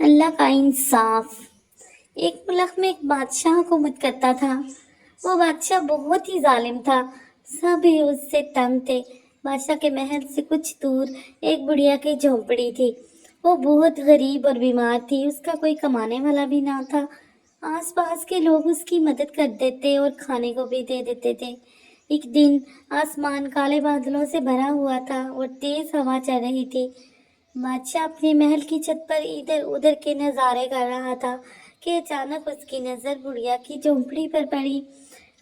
اللہ کا انصاف۔ ایک ملک میں ایک بادشاہ حکومت کرتا تھا۔ وہ بادشاہ بہت ہی ظالم تھا، سبھی اس سے تنگ تھے۔ بادشاہ کے محل سے کچھ دور ایک بڑھیا کی جھونپڑی تھی۔ وہ بہت غریب اور بیمار تھی، اس کا کوئی کمانے والا بھی نہ تھا۔ آس پاس کے لوگ اس کی مدد کر دیتے اور کھانے کو بھی دے دیتے تھے۔ ایک دن آسمان کالے بادلوں سے بھرا ہوا تھا اور تیز ہوا چل رہی تھی۔ بادشاہ اپنے محل کی چھت پر ادھر ادھر کے نظارے کر رہا تھا کہ اچانک اس کی نظر بڑھیا کی جھونپڑی پر پڑی۔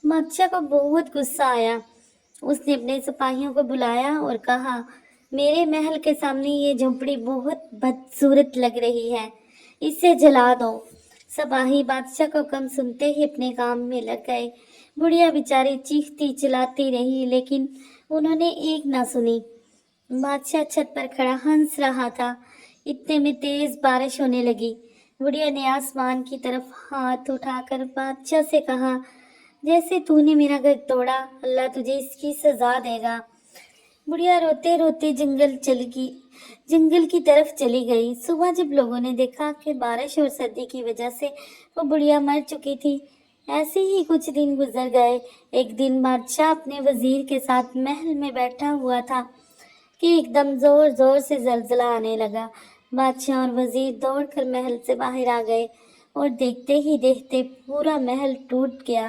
بادشاہ کو بہت غصہ آیا۔ اس نے اپنے سپاہیوں کو بلایا اور کہا، میرے محل کے سامنے یہ جھونپڑی بہت بدصورت لگ رہی ہے، اسے جلا دو۔ سپاہی بادشاہ کا حکم سنتے ہی اپنے کام میں لگ گئے۔ بڑھیا بیچاری چیختی چلاتی رہی لیکن انہوں نے ایک نہ سنی۔ بادشاہ چھت پر کھڑا ہنس رہا تھا۔ اتنے میں تیز بارش ہونے لگی۔ بڑھیا نے آسمان کی طرف ہاتھ اٹھا کر بادشاہ سے کہا، جیسے تو نے میرا گھر توڑا، اللہ تجھے اس کی سزا دے گا۔ بڑھیا روتے روتے جنگل کی طرف چلی گئی۔ صبح جب لوگوں نے دیکھا کہ بارش اور سردی کی وجہ سے وہ بڑھیا مر چکی تھی۔ ایسے ہی کچھ دن گزر گئے۔ ایک دن بادشاہ اپنے وزیر کے ساتھ محل میں بیٹھا ہوا تھا کہ ایک دم زور زور سے زلزلہ آنے لگا۔ بادشاہ اور وزیر دوڑ کر محل سے باہر آ گئے اور دیکھتے ہی دیکھتے پورا محل ٹوٹ گیا۔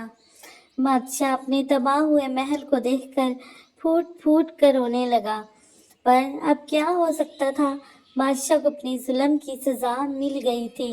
بادشاہ اپنے تباہ ہوئے محل کو دیکھ کر پھوٹ پھوٹ کر رونے لگا، پر اب کیا ہو سکتا تھا؟ بادشاہ کو اپنی ظلم کی سزا مل گئی تھی۔